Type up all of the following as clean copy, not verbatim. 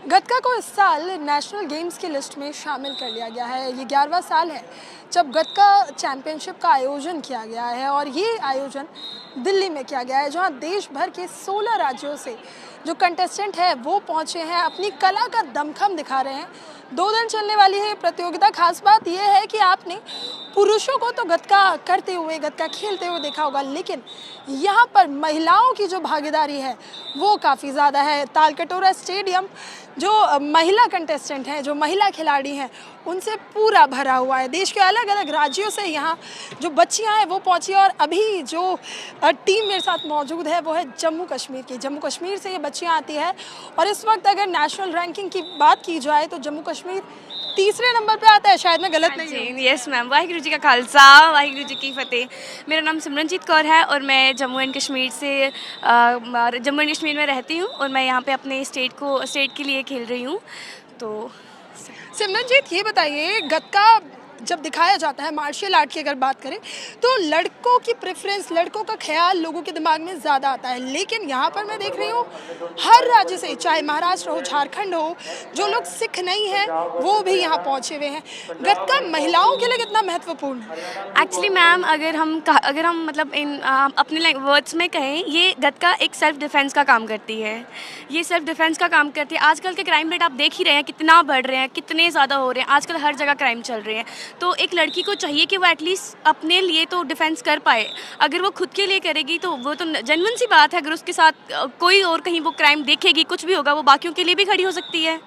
गतका को इस साल नेशनल गेम्स की लिस्ट में शामिल कर लिया गया है। ये 11वां साल है जब गतका चैंपियनशिप का आयोजन किया गया है और ये आयोजन दिल्ली में किया गया है, जहां देश भर के 16 राज्यों से जो कंटेस्टेंट है वो पहुंचे हैं, अपनी कला का दमखम दिखा रहे हैं। 2 दिन चलने वाली है ये प्रतियोगिता। खास बात यह है कि आपने पुरुषों को तो गतका करते हुए, गतका खेलते हुए देखा होगा, लेकिन यहाँ पर महिलाओं की जो भागीदारी है वो काफ़ी ज़्यादा है। तालकटोरा स्टेडियम जो महिला कंटेस्टेंट हैं, जो महिला खिलाड़ी हैं, उनसे पूरा भरा हुआ है। देश के अलग अलग राज्यों से यहाँ जो बच्चियाँ हैं वो पहुँची और अभी जो टीम मेरे साथ मौजूद है वो है जम्मू कश्मीर की। जम्मू कश्मीर से ये बच्चियाँ आती है और इस वक्त अगर नेशनल रैंकिंग की बात की जाए तो जम्मू कश्मीर तीसरे नंबर पे आता है, शायद मैं गलत नहीं हूँ। यस मैम, वाहिगुरु जी का खालसा वाहिगुरु जी की फतेह। मेरा नाम सिमरनजीत कौर है और मैं जम्मू एंड कश्मीर से जम्मू एंड कश्मीर में रहती हूँ और मैं यहाँ पे अपने स्टेट के लिए खेल रही हूँ। तो सिमरनजीत, ये बताइए, गतका जब दिखाया जाता है, मार्शल आर्ट की अगर बात करें तो लड़कों की प्रेफरेंस, लड़कों का ख्याल लोगों के दिमाग में ज़्यादा आता है, लेकिन यहाँ पर मैं देख रही हूँ हर राज्य से, चाहे महाराष्ट्र हो, झारखंड हो, जो लोग सिख नहीं हैं वो भी यहाँ पहुँचे हुए हैं। गतका महिलाओं के लिए कितना महत्वपूर्ण है? एक्चुअली मैम, अगर हम मतलब अपने वर्ड्स में कहें, ये गतका एक सेल्फ डिफेंस का काम करती है। ये सेल्फ डिफेंस का काम करती है। आजकल के क्राइम रेट आप देख ही रहे हैं कितना बढ़ रहे हैं, कितने ज़्यादा हो रहे हैं। आजकल हर जगह क्राइम चल रहे हैं, तो एक लड़की को चाहिए कि वो एटलीस्ट अपने लिए तो डिफेंस कर पाए। अगर वो खुद के लिए करेगी तो वो तो जेन्युइन सी बात है। अगर उसके साथ कोई और कहीं वो क्राइम देखेगी, कुछ भी होगा, वो बाकियों के लिए भी खड़ी हो सकती है।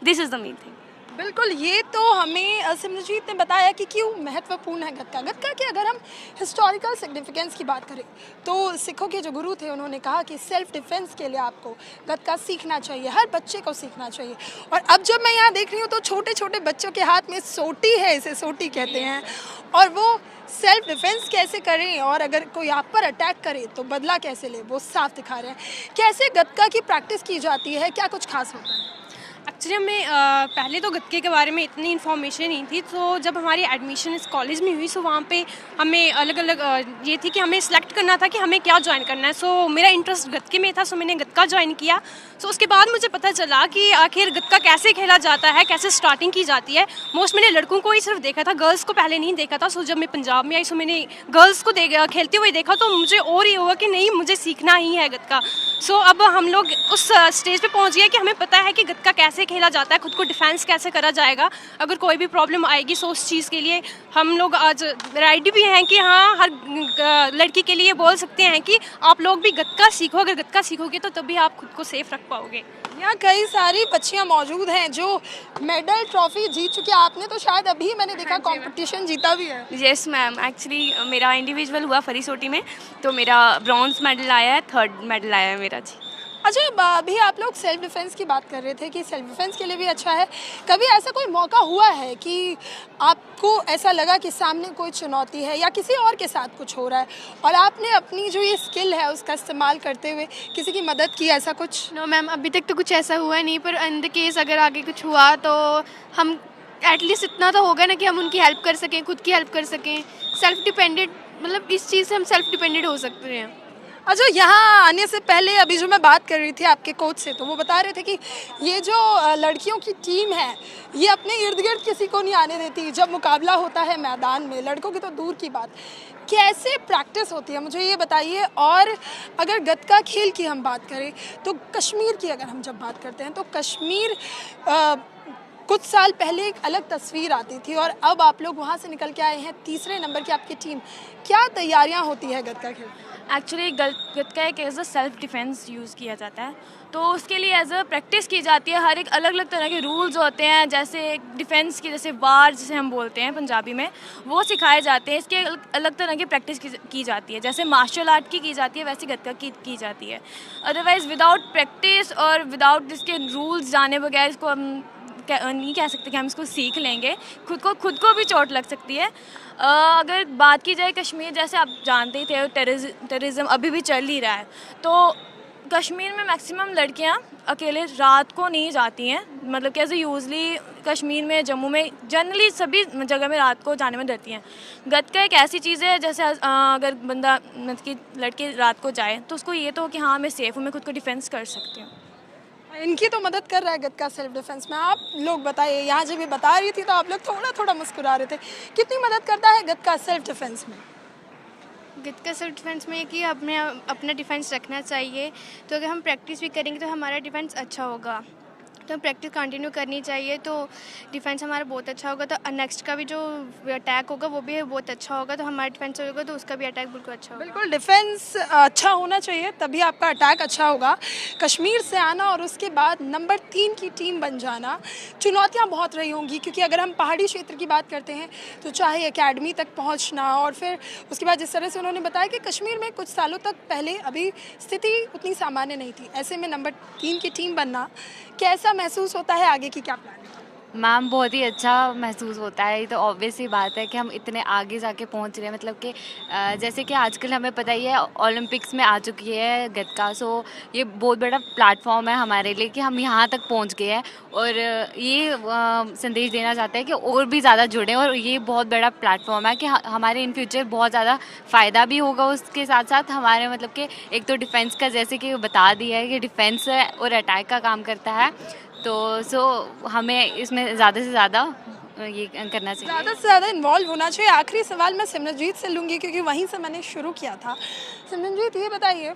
This is the main thing. बिल्कुल, ये तो हमें सिमरनजीत ने बताया कि क्यों महत्वपूर्ण है गतका। गतका की अगर हम हिस्टोरिकल सिग्निफिकेंस की बात करें तो सिखों के जो गुरु थे उन्होंने कहा कि सेल्फ डिफेंस के लिए आपको गतका सीखना चाहिए, हर बच्चे को सीखना चाहिए। और अब जब मैं यहाँ देख रही हूँ तो छोटे छोटे बच्चों के हाथ में सोटी है, इसे सोटी कहते हैं, और वो सेल्फ डिफेंस कैसे करें और अगर कोई आप पर अटैक करे तो बदला कैसे ले, वो साफ दिखा रहे हैं। कैसे गतका की प्रैक्टिस की जाती है, क्या कुछ खास होता है? एक्चुअली हमें पहले तो गतके के बारे में इतनी इन्फॉर्मेशन नहीं थी, तो जब हमारी एडमिशन इस कॉलेज में हुई, सो वहाँ पे हमें अलग अलग ये थी कि हमें सिलेक्ट करना था कि हमें क्या ज्वाइन करना है। सो मेरा इंटरेस्ट गतके में था, सो मैंने गतका ज्वाइन किया। सो उसके बाद मुझे पता चला कि आखिर गतका कैसे खेला जाता है, कैसे स्टार्टिंग की जाती है। मोस्ट मैंने लड़कों को ही सिर्फ देखा था, गर्ल्स को पहले नहीं देखा था। सो जब मैं पंजाब में आई, सो मैंने गर्ल्स को खेलते हुए देखा, तो मुझे और ये हुआ कि नहीं, मुझे सीखना ही है गतका। सो अब हम लोग उस स्टेज पे पहुंच गए कि हमें पता है कि गतका कैसे खेला जाता है, खुद को डिफेंस कैसे करा जाएगा अगर कोई भी प्रॉब्लम आएगी। सो उस चीज़ के लिए हम लोग आज रेडी भी हैं कि हाँ, हर लड़की के लिए बोल सकते हैं कि आप लोग भी गतका सीखो। अगर गतका सीखोगे तो तभी आप खुद को सेफ रख पाओगे। यहाँ कई सारी बच्चियाँ मौजूद हैं जो मेडल ट्रॉफी जीत चुकी है। आपने तो शायद अभी मैंने देखा कंपटीशन जीता भी है। यस मैम, एक्चुअली मेरा इंडिविजुअल हुआ फरीसोटी में, तो मेरा ब्रॉन्ज मेडल आया है, 3rd मेडल आया है मेरा जी। अच्छा, अभी आप लोग सेल्फ डिफेंस की बात कर रहे थे कि सेल्फ डिफेंस के लिए भी अच्छा है। कभी ऐसा कोई मौका हुआ है कि आपको ऐसा लगा कि सामने कोई चुनौती है या किसी और के साथ कुछ हो रहा है और आपने अपनी जो ये स्किल है उसका इस्तेमाल करते हुए किसी की मदद की, ऐसा कुछ? नो मैम, अभी तक तो कुछ ऐसा हुआ नहीं, पर इन द केस अगर आगे कुछ हुआ तो हम एटलीस्ट इतना तो होगा ना कि हम उनकी हेल्प कर सकें, खुद की हेल्प कर सकें। सेल्फ डिपेंडेंट, मतलब इस चीज़ से हम सेल्फ डिपेंडेंट हो सकते हैं। अच्छा, यहाँ आने से पहले अभी जो मैं बात कर रही थी आपके कोच से, तो वो बता रहे थे कि ये जो लड़कियों की टीम है ये अपने इर्द गिर्द किसी को नहीं आने देती। जब मुकाबला होता है मैदान में, लड़कों की तो दूर की बात, कैसे प्रैक्टिस होती है मुझे ये बताइए। और अगर गतका खेल की हम बात करें तो कश्मीर की अगर हम जब बात करते हैं तो कश्मीर कुछ साल पहले एक अलग तस्वीर आती थी और अब आप लोग वहाँ से निकल के आए हैं, तीसरे नंबर की आपकी टीम। क्या तैयारियाँ होती है गतका खेल? एक्चुअली गतका एक as a self defence use किया जाता है, तो उसके लिए एज अ प्रैक्टिस की जाती है। हर एक अलग अलग तरह के रूल्स होते हैं, जैसे डिफेंस की, जैसे वार जिसे हम बोलते हैं पंजाबी में, वो सिखाए जाते हैं। इसके अलग तरह की प्रैक्टिस की जाती है। जैसे मार्शल आर्ट की जाती है, वैसे गतका की जाती है। अदरवाइज़ विदाउट प्रैक्टिस और विदाउट इसके रूल्स जाने बगैर इसको हम नहीं कह सकते कि हम इसको सीख लेंगे। खुद को भी चोट लग सकती है। अगर बात की जाए कश्मीर, जैसे आप जानते ही थे, टेररिज्म अभी भी चल ही रहा है, तो कश्मीर में मैक्सिमम लड़कियां अकेले रात को नहीं जाती हैं। मतलब कैसे यूजली कश्मीर में, जम्मू में, जनरली सभी जगह में रात को जाने में डरती हैं। गतका एक ऐसी चीज़ है, जैसे अगर बंदा, मतलब कि लड़की रात को जाए तो उसको ये तो कि हाँ मैं सेफ़ हूँ, मैं खुद को डिफेंस कर सकती हूँ। इनकी तो मदद कर रहा है गत्का सेल्फ डिफेंस में। आप लोग बताइए, यहाँ जब ये बता रही थी तो आप लोग थोड़ा थोड़ा मुस्कुरा रहे थे, कितनी मदद करता है गत्का सेल्फ डिफेंस में? गत्का सेल्फ डिफेंस में कि अपने अपना डिफेंस रखना चाहिए, तो अगर हम प्रैक्टिस भी करेंगे तो हमारा डिफेंस अच्छा होगा, तो प्रैक्टिस कंटिन्यू करनी चाहिए, तो डिफेंस हमारा बहुत अच्छा होगा। तो नेक्स्ट का भी जो अटैक होगा वो भी बहुत अच्छा होगा, तो हमारा डिफेंस होगा तो उसका भी अटैक बिल्कुल अच्छा होगा। बिल्कुल, डिफेंस अच्छा होना चाहिए तभी आपका अटैक अच्छा होगा। कश्मीर से आना और उसके बाद नंबर 3 की टीम बन जाना, चुनौतियां बहुत रही होंगी, क्योंकि अगर हम पहाड़ी क्षेत्र की बात करते हैं तो चाहे एकेडमी तक पहुंचना और फिर उसके बाद जिस तरह से उन्होंने बताया कि कश्मीर में कुछ सालों तक पहले अभी स्थिति उतनी सामान्य नहीं थी, ऐसे में नंबर 3 की टीम बनना कैसा महसूस होता है? आगे की क्या प्लान है? मैम बहुत ही अच्छा महसूस होता है। ये तो ऑब्वियस सी बात है कि हम इतने आगे जाके पहुंच रहे हैं, मतलब कि जैसे कि आजकल हमें पता ही है ओलंपिक्स में आ चुकी है गत्का, सो ये बहुत बड़ा प्लेटफॉर्म है हमारे लिए कि हम यहाँ तक पहुंच गए हैं, और ये संदेश देना चाहते हैं कि और भी ज़्यादा जुड़ें, और ये बहुत बड़ा प्लेटफॉर्म है कि हमारे इन फ्यूचर बहुत ज़्यादा फ़ायदा भी होगा। उसके साथ साथ हमारे मतलब कि एक तो डिफेंस का, जैसे कि बता दिया है कि डिफेंस और अटैक का काम करता है, तो हमें इसमें ज़्यादा से ज़्यादा ये करना चाहिए, ज़्यादा से ज़्यादा इन्वॉल्व होना चाहिए। आखिरी सवाल मैं सिमरनजीत से लूँगी क्योंकि वहीं से मैंने शुरू किया था। सिमरनजीत, ये बताइए,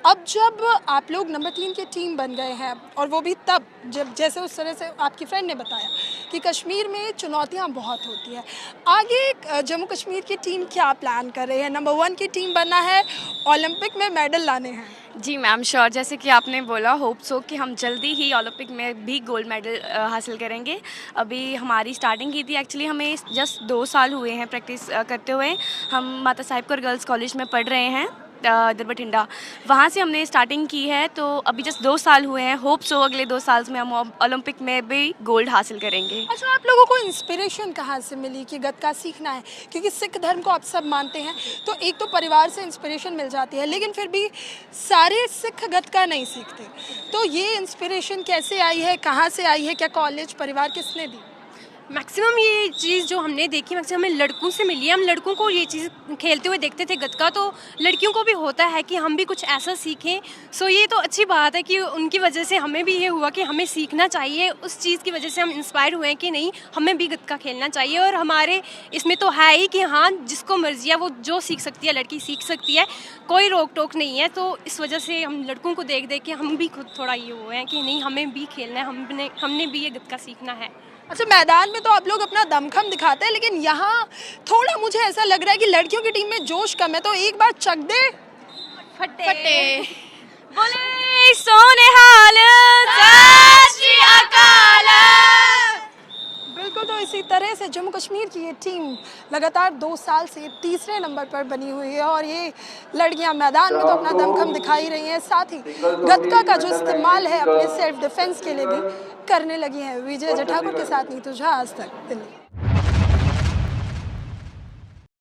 अब जब आप लोग नंबर 3 की टीम बन गए हैं और वो भी तब जब जैसे उस तरह से आपकी फ्रेंड ने बताया कि कश्मीर में चुनौतियां बहुत होती हैं, आगे जम्मू कश्मीर की टीम क्या प्लान कर रही है? नंबर 1 की टीम बनना है, ओलंपिक में मेडल लाने हैं? जी मैम, श्योर। जैसे कि आपने बोला, होप सो कि हम जल्दी ही ओलंपिक में भी गोल्ड मेडल हासिल करेंगे। अभी हमारी स्टार्टिंग की थी, एक्चुअली हमें जस्ट 2 साल हुए हैं प्रैक्टिस करते हुए। हम माता साहिब कौर गर्ल्स कॉलेज में पढ़ रहे हैं इधर बठिंडा, वहाँ से हमने स्टार्टिंग की है, तो अभी जस्ट 2 साल हुए हैं। होप सो अगले 2 साल में हम ओलंपिक में भी गोल्ड हासिल करेंगे। अच्छा, आप लोगों को इंस्पिरेशन कहाँ से मिली कि गत्का सीखना है? क्योंकि सिख धर्म को आप सब मानते हैं, तो एक तो परिवार से इंस्पिरेशन मिल जाती है, लेकिन फिर भी सारे सिख गत्का नहीं सीखते, तो ये इंस्पिरेशन कैसे आई है, कहाँ से आई है, क्या कॉलेज, परिवार, किसने दी? मैक्सिमम ये चीज़ जो हमने देखी मैक्सिमम हमें लड़कों से मिली है। हम लड़कों को ये चीज़ खेलते हुए देखते थे गत्का, तो लड़कियों को भी होता है कि हम भी कुछ ऐसा सीखें। सो ये तो अच्छी बात है कि उनकी वजह से हमें भी ये हुआ कि हमें सीखना चाहिए। उस चीज़ की वजह से हम इंस्पायर हुए हैं कि नहीं, हमें भी गत्का खेलना चाहिए। और हमारे इसमें तो है ही कि हाँ, जिसको मर्जी है वो जो सीख सकती है, लड़की सीख सकती है, कोई रोक टोक नहीं है। तो इस वजह से हम लड़कों को देख देख के हम भी खुद थोड़ा ये हुए हैं कि नहीं, हमें भी खेलना है, हमने भी ये गत्का सीखना है। अच्छा, मैदान में तो आप लोग अपना दमखम दिखाते हैं, लेकिन यहाँ थोड़ा मुझे ऐसा लग रहा है कि लड़कियों की टीम में जोश कम है, तो एक बार चक दे फटे बोले सोनेहाल सत श्री अकाल। बिल्कुल, तो इसी तरह से जम्मू कश्मीर की ये टीम लगातार 2 साल से तीसरे नंबर पर बनी हुई है, और ये लड़कियां मैदान में तो अपना दमखम दिखाई रही हैं, साथ ही गत्का का जो इस्तेमाल है अपने सेल्फ डिफेंस के लिए भी करने लगी हैं। विजय ठाकुर के साथ नीतू झा, आज तक, दिल्ली।